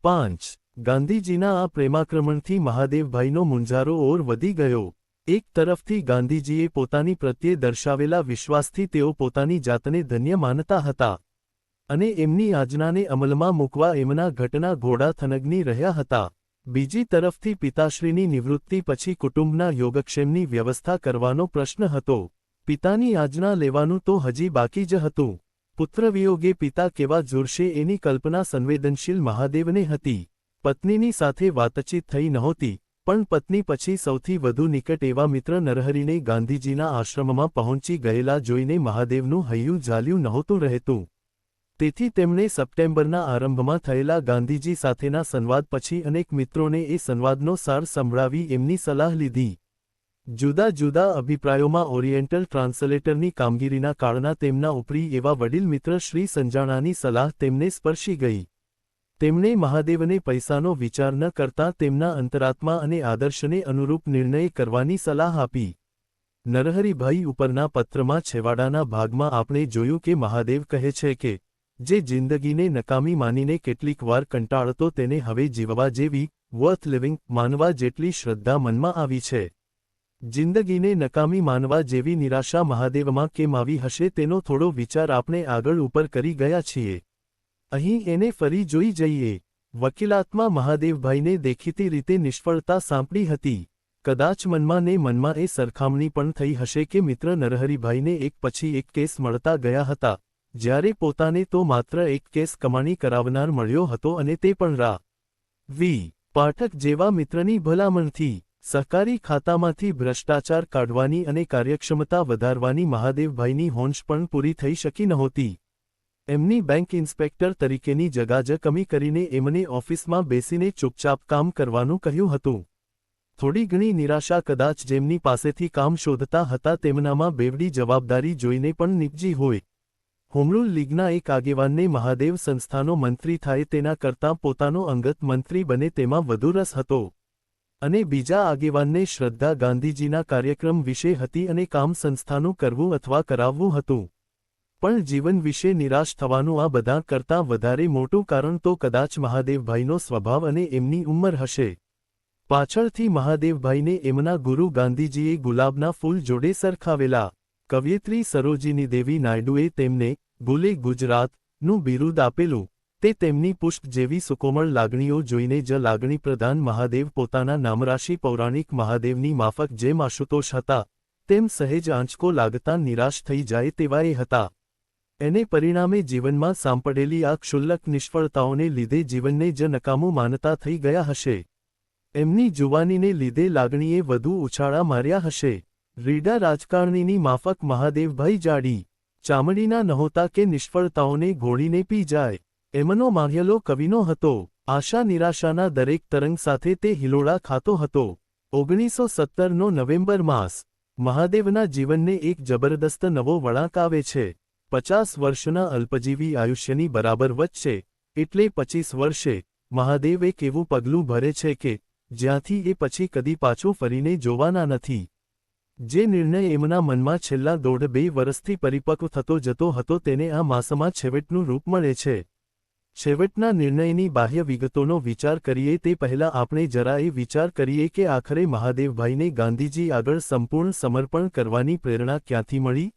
5. ગાંધીજીના આ પ્રેમાક્રમણથી મહાદેવભાઈનો મૂંઝારો ઓર વધી ગયો. એક તરફથી ગાંધીજીએ પોતાની પ્રત્યે દર્શાવેલા વિશ્વાસથી તેઓ પોતાની જાતને ધન્ય માનતા હતા અને એમની આજ્ઞાને અમલમાં મૂકવા એમના ઘટના ઘોડા થનગની રહ્યા હતા. બીજી તરફથી પિતાશ્રીની નિવૃત્તિ પછી કુટુંબના યોગક્ષેમની વ્યવસ્થા કરવાનો પ્રશ્ન હતો. પિતાની આજ્ઞા લેવાનું તો હજી બાકી જ હતું. પુત્રવિયોગે પિતા કેવા ઝૂરશે એની કલ્પના સંવેદનશીલ મહાદેવને હતી. પત્નીની સાથે વાતચીત થઈ નહોતી, પણ પત્ની પછી સૌથી વધુ નિકટ એવા મિત્ર નરહરીને ગાંધીજીના આશ્રમમાં પહોંચી ગયેલા જોઈને મહાદેવનું હૈયું ઝાલ્યું નહોતું રહેતું. તેથી તેમણે સપ્ટેમ્બરના આરંભમાં થયેલા ગાંધીજી સાથેના સંવાદ પછી અનેક મિત્રોને એ સંવાદનો સાર સંભળાવી એમની સલાહ લીધી. જુદા જુદા અભિપ્રાયોમાં ઓરિએન્ટલ ટ્રાન્સલેટરની કામગીરીના કાળના તેમના ઉપરી એવા વડીલ મિત્ર શ્રી સંજાણાની સલાહ તેમને સ્પર્શી ગઈ. તેમણે મહાદેવને પૈસાનો વિચાર ન કરતા તેમના અંતરાત્મા અને આદર્શને અનુરૂપ નિર્ણય કરવાની સલાહ આપી. નરહરિભાઈ ઉપરના પત્રમાં છેવાડાના ભાગમાં આપણે જોયું કે મહાદેવ કહે છે કે જે જિંદગીને નકામી માનીને કેટલીકવાર કંટાળતો તેને હવે જીવવા જેવી, વર્થ લિવિંગ માનવા જેટલી શ્રદ્ધા મનમાં આવી છે. જિંદગીને નકામી માનવા જેવી નિરાશા મહાદેવમાં કેમ આવી હશે તેનો થોડો વિચાર આપણે આગળ ઉપર કરી ગયા છીએ. અહીં એને ફરી જોઈ જઈએ. વકીલાતમાં મહાદેવભાઈને દેખીતી રીતે નિષ્ફળતા સાંપડી હતી. કદાચ મનમાં ને મનમાં એ સરખામણી પણ થઈ હશે કે મિત્ર નરહરિભાઈને એક પછી એક કેસ મળતા ગયા હતા, જ્યારે પોતાને તો માત્ર એક કેસ કમાણી કરાવનાર મળ્યો હતો અને તે પણ રા. વી. પાઠક જેવા મિત્રની ભલામણથી. સહકારી ખાતામાંથી ભ્રષ્ટાચાર કાઢવાની અને કાર્યક્ષમતા વધારવાની મહાદેવભાઈની હોંશ પણ પૂરી થઈ શકી નહોતી. એમની બેંક ઇન્સ્પેક્ટર તરીકેની જગા જ કમી કરીને એમને ઓફિસમાં બેસીને ચૂપચાપ કામ કરવાનું કહ્યું હતું. થોડી ઘણી નિરાશા કદાચ જેમની પાસેથી કામ શોધતા હતા તેમનામાં બેવડી જવાબદારી જોઈને પણ નીપજી હોય. હોમરૂલ લીગના એક આગેવાનને મહાદેવ સંસ્થાનો મંત્રી થાય તેના કરતાં પોતાનો અંગત મંત્રી બને તેમાં વધુ રસ હતો. અને બીજા આગેવાનને શ્રદ્ધા ગાંધીજીના કાર્યક્રમ વિશે હતી અને કામ સંસ્થાનું કરવું અથવા કરાવવું હતું. પણ જીવન વિશે નિરાશ થવાનું આ બધા કરતાં વધારે મોટું કારણ તો કદાચ મહાદેવભાઈનો સ્વભાવ અને એમની ઉંમર હશે. પાછળથી મહાદેવભાઈને એમના ગુરુ ગાંધીજીએ ગુલાબના ફૂલ જોડે સરખાવેલા. કવયિત્રી સરોજિની દેવી નાયડુએ તેમને ગુલે ગુજરાતનું બિરુદ આપેલું. તે તેમની પુષ્પ જેવી સુકોમળ લાગણીઓ જોઈને જ લાગણી પ્રધાન મહાદેવ પોતાના નામરાશી પૌરાણિક મહાદેવની માફક જેમ આશુતોષ હતા, તેમ સહેજ આંચકો લાગતા નિરાશ થઈ જાય તેવા એ હતા. એને પરિણામે જીવનમાં સાંપડેલી આ ક્ષુલ્લક નિષ્ફળતાઓને લીધે જીવનને જ નકામું માનતા થઈ ગયા હશે. એમની જુવાનીને લીધે લાગણીએ વધુ ઉછાળા માર્યા હશે. રીડા રાજકારણીની માફક મહાદેવભાઈ જાડી ચામડીના નહોતા કે નિષ્ફળતાઓને ઘોળીને પી જાય. એમનો માહ્યલો કવિનો હતો. આશા નિરાશાના દરેક તરંગ સાથે તે હિલોળા ખાતો હતો. 1917નો નવેમ્બર માસ. મહાદેવના જીવનને એક જબરદસ્ત નવો વળાંક આવે છે. 50 વર્ષના અલ્પજીવી આયુષ્યની બરાબર વચ્ચે, એટલે 25 વર્ષે, મહાદેવ એક એવું પગલું ભરે છે કે જ્યાંથી એ પછી કદી પાછું ફરીને જોવાના નથી. જે નિર્ણય એમના મનમાં છેલ્લા 1.5-2 વર્ષથી પરિપક્વ થતો જતો હતો તેને આ માસમાં છેવટનું રૂપ મળે છે. છેવટના નિર્ણયની બાહ્ય વિગતોનો વિચાર કરીએ તે પહેલાં આપણે જરા એ વિચાર કરીએ કે આખરે મહાદેવભાઈને ગાંધીજી આગળ સંપૂર્ણ સમર્પણ કરવાની પ્રેરણા ક્યાંથી મળી?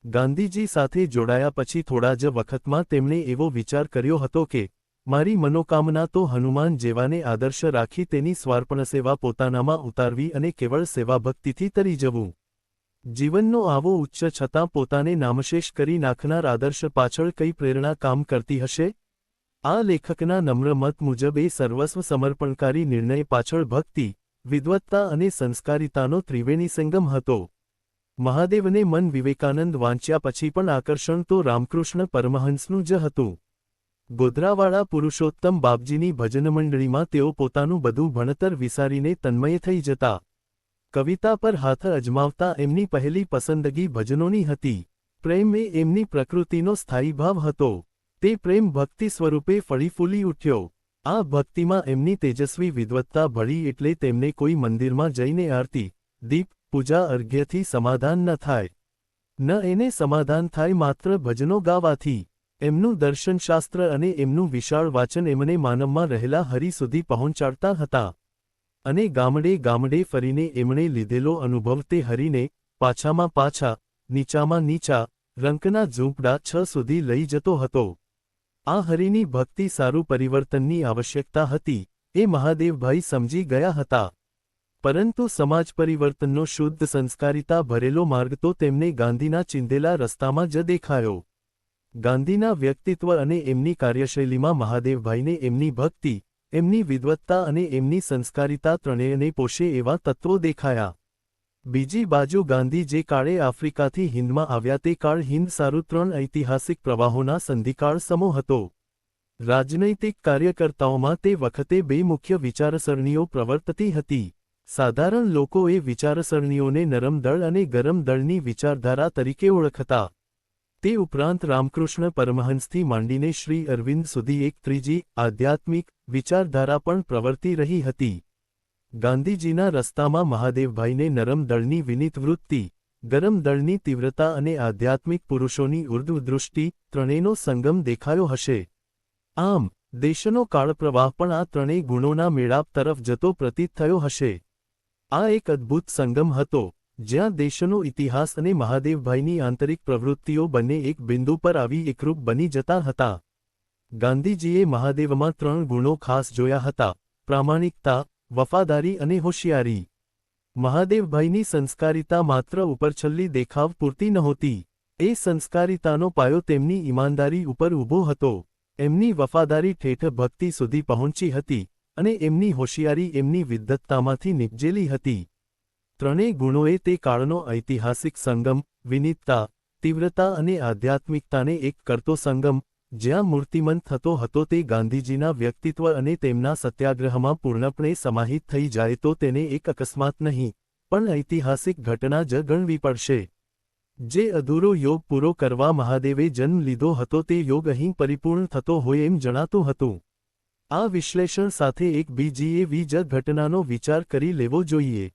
ગાંધીજી સાથે જોડાયા પછી થોડા જ વખતમાં તેમણે એવો વિચાર કર્યો હતો કે મારી મનોકામના તો હનુમાન જેવાને આદર્શ રાખી તેની સ્વાર્પણ સેવા પોતાનામાં ઉતારવી અને કેવળ સેવાભક્તિથી તરી જવું. જીવનનો આવો ઉચ્ચ છતાં પોતાને નામશેષ કરી નાખનાર આદર્શ પાછળ કઈ પ્રેરણા કામ કરતી હશે? આ લેખકના નમ્ર મત મુજબ એ સર્વસ્વ સમર્પણકારી નિર્ણય પાછળ ભક્તિ, વિદ્વત્તા અને સંસ્કારિતાનો ત્રિવેણી સંગમ હતો. મહાદેવને મન વિવેકાનંદ વાંચ્યા પછી પણ આકર્ષણ તો રામકૃષ્ણ પરમહંસનું જ હતું. ગોધરાવાળા પુરુષોત્તમ બાપજીની ભજનમંડળીમાં તેઓ પોતાનું બધું ભણતર વિસારીને તન્મય થઈ જતા. કવિતા પર હાથ અજમાવતા એમની પહેલી પસંદગી ભજનોની હતી. પ્રેમ એ એમની પ્રકૃતિનો સ્થાયી ભાવ હતો. તે પ્રેમ ભક્તિ સ્વરૂપે ફળી ફૂલી ઉઠ્યો. આ ભક્તિમાં એમની તેજસ્વી વિદ્વત્તા ભળી એટલે તેમને કોઈ મંદિરમાં જઈને આરતી, દીપ, પૂજા અર્ઘ્યથી સમાધાન ન થાય. ન એને સમાધાન થાય માત્ર ભજનો ગાવાથી. એમનું દર્શનશાસ્ત્ર અને એમનું વિશાળ વાચન એમને માનવમાં રહેલા હરિ સુધી પહોંચાડતા હતા. અને ગામડે ગામડે ફરીને એમણે લીધેલો અનુભવ તે હરિને પાછામાં પાછા, નીચામાં નીચા, રંકના ઝૂંપડા 6 સુધી લઈ જતો હતો. આ હરિની ભક્તિ સારું પરિવર્તનની આવશ્યકતા હતી એ મહાદેવભાઈ સમજી ગયા હતા. પરંતુ સમાજ પરિવર્તનનો શુદ્ધ સંસ્કારિતા ભરેલો માર્ગ તો તેમને ગાંધીના ચિંધેલા રસ્તામાં જ દેખાયો. ગાંધીના વ્યક્તિત્વ અને એમની કાર્યશૈલીમાં મહાદેવભાઈને એમની ભક્તિ, એમની વિદ્વત્તા અને એમની સંસ્કારિતા ત્રણેયને પોષે એવા તત્વો દેખાયા. બીજી બાજુ ગાંધી જે કાળે આફ્રિકાથી હિંદમાં આવ્યા તે કાળ હિંદ સારું 3 ઐતિહાસિક પ્રવાહોના સંધિકાળ સમો હતો. રાજનૈતિક કાર્યકર્તાઓમાં તે વખતે 2 મુખ્ય વિચારસરણીઓ પ્રવર્તતી હતી. સાધારણ લોકો એ વિચારસરણીઓને નરમ દળ અને ગરમ દળની વિચારધારા તરીકે ઓળખતા. તે ઉપરાંત રામકૃષ્ણ પરમહંસથી માંડીને શ્રી અરવિંદ સુધી એક ત્રીજી, આધ્યાત્મિક, વિચારધારા પણ પ્રવર્તી રહી હતી. ગાંધીજીના રસ્તામાં મહાદેવભાઈને નરમ દળની વિનીત વૃત્તિ, ગરમ દળની તીવ્રતા અને આધ્યાત્મિક પુરુષોની ઉર્ધ્વદૃષ્ટિ ત્રણેયનો સંગમ દેખાયો હશે. આમ, દેશનો કાળપ્રવાહ પણ આ ત્રણેય ગુણોના મેળાપ તરફ જતો પ્રતીત થયો હશે. આ એક અદ્ભુત સંગમ હતો, જ્યાં દેશનો ઇતિહાસ અને મહાદેવભાઈની આંતરિક પ્રવૃત્તિઓ બંને એક બિંદુ પર આવી એકરૂપ બની જતા હતા. ગાંધીજીએ મહાદેવમાં 3 ગુણો ખાસ જોયા હતા: પ્રામાણિકતા, વફાદારી અને હોશિયારી. મહાદેવભાઈની સંસ્કારિતા માત્ર ઉપરછલ્લી દેખાવ પૂરતી નહોતી. એ સંસ્કારિતાનો પાયો તેમની ઈમાનદારી ઉપર ઊભો હતો. એમની વફાદારી ઠેઠ ભક્તિ સુધી પહોંચી હતી, અને એમની હોશિયારી એમની વિદ્વત્તામાંથી નિપજેલી હતી. ત્રણેય ગુણોએ તે કાળનો ઐતિહાસિક સંગમ, વિનીતતા, તીવ્રતા અને આધ્યાત્મિકતાને એક કરતો સંગમ, જ્યાં મૂર્તિમંત થતો હતો તે ગાંધીજીના વ્યક્તિત્વ અને તેમના સત્યાગ્રહમાં પૂર્ણપણે સમાહિત થઈ જાય તો તેને એક અકસ્માત નહીં, પણ ઐતિહાસિક ઘટના જ ગણવી પડશે. જે અધૂરો યોગ પૂરો કરવા મહાદેવે જન્મ લીધો હતો તે યોગ અહીં પરિપૂર્ણ થતો હોય એમ જણાતું હતું. આ વિશ્લેષણ સાથે એક બીજી એવી જ ઘટનાનો વિચાર કરી લેવો જોઈએ.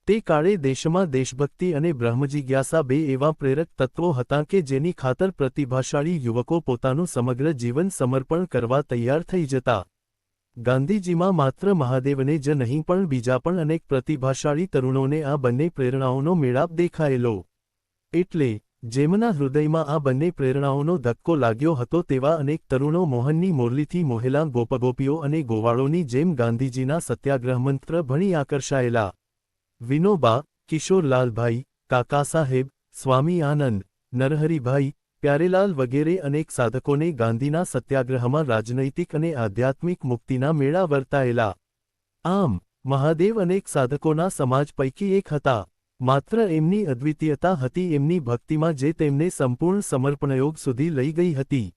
તે કાળે દેશમાં દેશભક્તિ અને બ્રહ્મજિજ્ઞાસા 2 એવા પ્રેરક તત્વો હતા કે જેની ખાતર પ્રતિભાશાળી યુવકો પોતાનું સમગ્ર જીવન સમર્પણ કરવા તૈયાર થઈ જતા. ગાંધીજીમાં માત્ર મહાદેવને જ નહીં પણ બીજા પણ અનેક પ્રતિભાશાળી તરુણોને આ બંને પ્રેરણાઓનો મેળાપ દેખાયેલો. એટલે જેમના હૃદયમાં આ બંને પ્રેરણાઓનો ધક્કો લાગ્યો હતો તેવા અનેક તરુણો મોહનની મોરલીથી મોહેલા ગોપગોપીઓ અને ગોવાળોની જેમ ગાંધીજીના સત્યાગ્રહમંત્ર ભણી આકર્ષાયેલા. વિનોબા, કિશોરલાલભાઈ, કાકા સાહેબ, સ્વામી આનંદ, નરહરિભાઈ, પ્યારેલાલ વગેરે અનેક સાધકોને ગાંધીના સત્યાગ્રહમાં રાજનૈતિક અને આધ્યાત્મિક મુક્તિના મેળા વર્તાયેલા. આમ, મહાદેવ અનેક સાધકોના સમાજ પૈકી એક હતા. માત્ર એમની અદ્વિતીયતા હતી એમની ભક્તિમાં જે તેમને સંપૂર્ણ સમર્પણયોગ સુધી લઈ ગઈ હતી.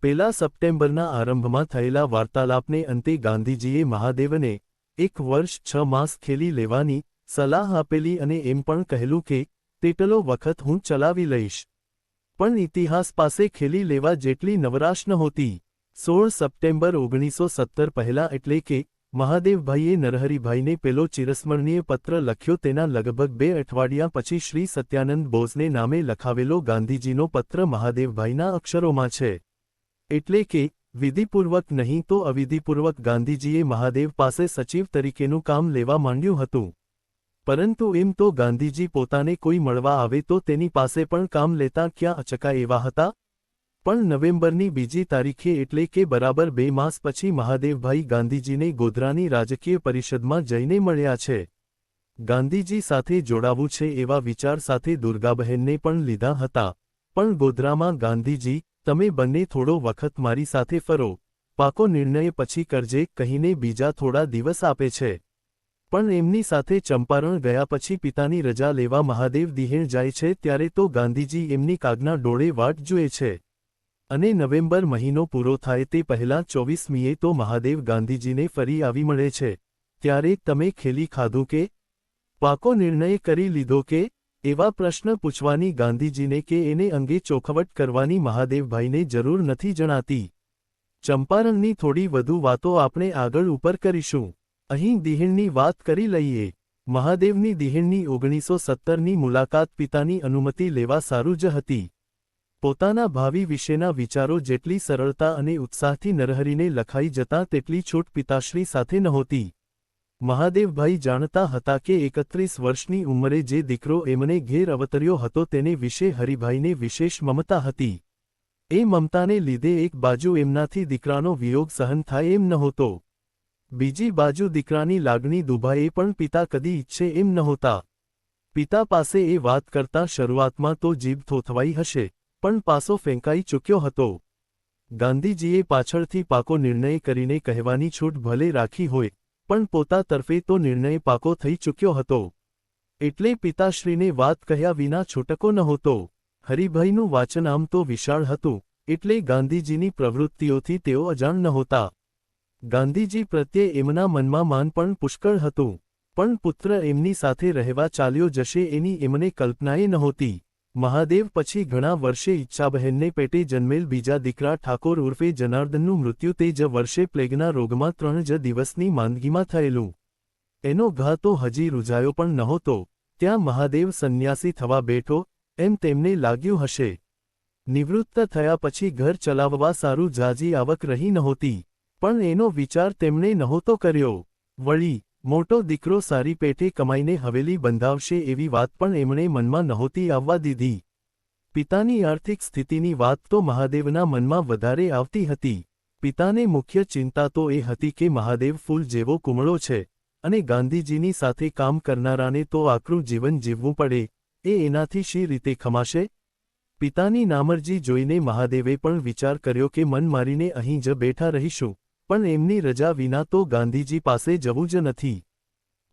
1 સપ્ટેમ્બરના આરંભમાં થયેલા વાર્તાલાપને અંતે ગાંધીજીએ મહાદેવને 1 વર્ષ 6 માસ ખેલી લેવાની સલાહ આપેલી અને એમ પણ કહેલું કે તેટલો વખત હું ચલાવી લઈશ. પણ ઇતિહાસ પાસે ખેલી લેવા જેટલી નવરાશ નહોતી. 16 સપ્ટેમ્બર 1917 પહેલા એટલે કે મહાદેવભાઈએ નરહરિભાઈને પેલો ચિરસ્મરણીય પત્ર લખ્યો તેના લગભગ 2 અઠવાડિયા પછી શ્રી સત્યાનંદ બોઝને નામે લખાવેલો ગાંધીજીનો પત્ર મહાદેવભાઈના અક્ષરોમાં છે. એટલે કે વિધિપૂર્વક નહીં તો અવિધિપૂર્વક ગાંધીજીએ મહાદેવ પાસે સચિવ તરીકેનું કામ લેવા માંડ્યું હતું. પરંતુ એમ તો ગાંધીજી પોતાને કોઈ મળવા આવે તો તેની પાસે પણ કામ લેતા ક્યાં અચકાય એવા હતા. પણ નવેમ્બરની 2જી તારીખે એટલે કે બરાબર 2 માસ પછી મહાદેવભાઈ ગાંધીજીને ગોધરાની રાજકીય પરિષદમાં જઈને મળ્યા છે. ગાંધીજી સાથે જોડાવું છે એવા વિચાર સાથે દુર્ગાબહેનને પણ લીધા હતા. પણ ગોધરામાં ગાંધીજી, તમે બંને થોડો વખત મારી સાથે ફરો, પાકો નિર્ણય પછી કરજે કહીને બીજા થોડા દિવસ આપે છે. પણ એમની સાથે ચંપારણ ગયા પછી પિતાની રજા લેવા મહાદેવ દિહેણ જાય છે ત્યારે તો ગાંધીજી એમની કાગના ડોળે વાટ જુએ છે. અને નવેમ્બર મહિનો પૂરો થાય તે પહેલાં 24મીએ તો મહાદેવ ગાંધીજીને ફરી આવી મળે છે. ત્યારે તમે ખેલી ખાધું કે પાકો નિર્ણય કરી લીધો કે એવા પ્રશ્ન પૂછવાની ગાંધીજીને કે એને અંગે ચોખવટ કરવાની મહાદેવભાઈને જરૂર નથી જણાતી. ચંપારણની થોડી વધુ વાતો આપણે આગળ ઉપર કરીશું. અહીં દિહેણની વાત કરી લઈએ. મહાદેવની દિહેણની 1917ની મુલાકાત પિતાની અનુમતિ લેવા સારું જ હતી. પોતાના ભાવિ વિશેના વિચારો જેટલી સરળતા અને ઉત્સાહથી નરહરિને લખાઈ જતા તેટલી છૂટ પિતાશ્રી સાથે નહોતી. મહાદેવભાઈ જાણતા હતા કે 31 વર્ષની ઉંમરે જે દીકરો એમને ઘેર અવતર્યો હતો તેને વિશે હરિભાઈને વિશેષ મમતા હતી. એ મમતાને લીધે એક બાજુ એમનાથી દીકરાનો વિયોગ સહન થાય એમ નહોતો. બીજી બાજુ દીકરાની લાગણી દુભાએ પણ પિતા કદી ઈચ્છે એમ નહોતા. પિતા પાસે એ વાત કરતા શરૂઆતમાં તો જીભ થોથવાઈ હશે, પણ પાસો ફેંકાઈ ચૂક્યો હતો. ગાંધીજીએ પાછળથી પાકો નિર્ણય કરીને કહેવાની છૂટ ભલે રાખી હોય, પણ પોતા તરફે તો નિર્ણય પાકો થઈ ચૂક્યો હતો. એટલે પિતાશ્રીને વાત કહ્યા વિના છૂટકો નહોતો. હરિભાઈનું વાચન આમ તો વિશાળ હતું, એટલે ગાંધીજીની પ્રવૃત્તિઓથી તેઓ અજાણ નહોતા. ગાંધીજી પ્રત્યે એમના મનમાં માન પણ પુષ્કળ હતું. પણ પુત્ર એમની સાથે રહેવા ચાલ્યો જશે એની એમને કલ્પનાએ નહોતી. મહાદેવ પછી ઘણા વર્ષે ઈચ્છાબહેનને પેટે જન્મેલ બીજા દીકરા ઠાકોર ઉર્ફે જનાર્દનનું મૃત્યુ તે જ વર્ષે પ્લેગના રોગમાં 3 જ દિવસની માંદગીમાં થયેલું. એનો ઘા તો હજી રૂઝાયો પણ નહોતો. ત્યાં મહાદેવ સંન્યાસી થવા બેઠો એમ તેમને લાગ્યું હશે. નિવૃત્ત થયા પછી ઘર ચલાવવા સારું ઝાઝી આવક રહી નહોતી. પણ એનો વિચાર તેમણે નહોતો કર્યો. વળી મોટો દીકરો સારી પેઠે કમાઈને હવેલી બંધાવશે એવી વાત પણ એમણે મનમાં નહોતી આવવા દીધી. પિતાની આર્થિક સ્થિતિની વાત તો મહાદેવના મનમાં વધારે આવતી હતી. પિતાને મુખ્ય ચિંતા તો એ હતી કે મહાદેવ ફૂલ જેવો કુમળો છે, અને ગાંધીજીની સાથે કામ કરનારાને તો આકરું જીવન જીવવું પડે, એ એનાથી શી રીતે ખમાશે? પિતાની નામરજી જોઈને મહાદેવે પણ વિચાર કર્યો કે મન મારીને અહીં જ બેઠા રહીશું, પણ એમની રજા વિના તો ગાંધીજી પાસે જવું જ નથી.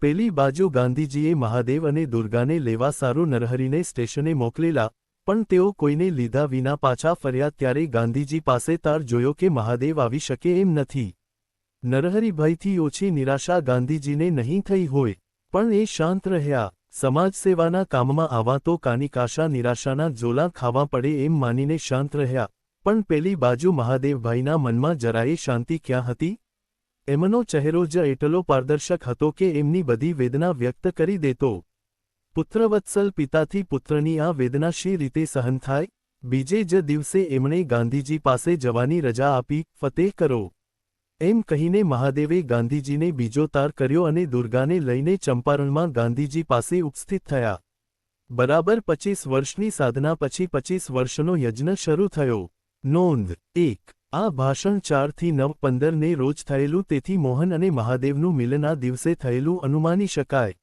પેલી બાજુ ગાંધીજીએ મહાદેવ અને દુર્ગાને લેવા સારું નરહરિને સ્ટેશને મોકલેલા, પણ તેઓ કોઈને લીધા વિના પાછા ફર્યા ત્યારે ગાંધીજી પાસે તાર જોયો કે મહાદેવ આવી શકે એમ નથી. નરહરિભાઈથી ઓછી નિરાશા ગાંધીજીને નહીં થઈ હોય, પણ એ શાંત રહ્યા. સમાજસેવાના કામમાં આવા તો કાનિકાશા નિરાશાના ઝોલા ખાવા પડે એમ માનીને શાંત રહ્યા. પણ પેલી બાજુ મહાદેવભાઈના મનમાં જરાયે શાંતિ ક્યાં હતી? એમનો ચહેરો જ એટલો પારદર્શક હતો કે એમની બધી વેદના વ્યક્ત કરી દેતો. પુત્રવત્સલ પિતાથી પુત્રની આ વેદના શી રીતે સહન થાય? બીજે જ દિવસે એમણે ગાંધીજી પાસે જવાની રજા આપી. ફતેહ કરો એમ કહીને મહાદેવે ગાંધીજીને બીજો તાર કર્યો અને દુર્ગાને લઈને ચંપારણમાં ગાંધીજી પાસે ઉપસ્થિત થયા. બરાબર 25 વર્ષની સાધના પછી 25 વર્ષનો યજ્ઞ શરૂ થયો. નોંધ 1. આ ભાષણ 4 થી 9/15 ને રોજ થયેલું, તેથી મોહન અને મહાદેવનું મિલન આ દિવસે થયેલું અનુમાની શકાય.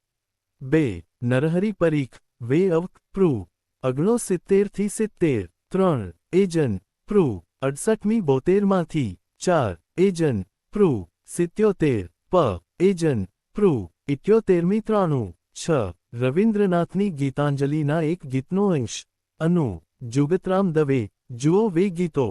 2. નરહરિ પરીખ વે અવ પ્રૂ 69 થી 70. 3. એજન પ્રૂ 68મી 72માંથી. 4. એજન પ્રૂ 77. પ. એજન પ્રૂ 78મી 93. 6. રવિન્દ્રનાથની ગીતાંજલિના એક ગીતનો અંશ. અનુ જુગતરામ દવે. જુઓ વે ગીતો.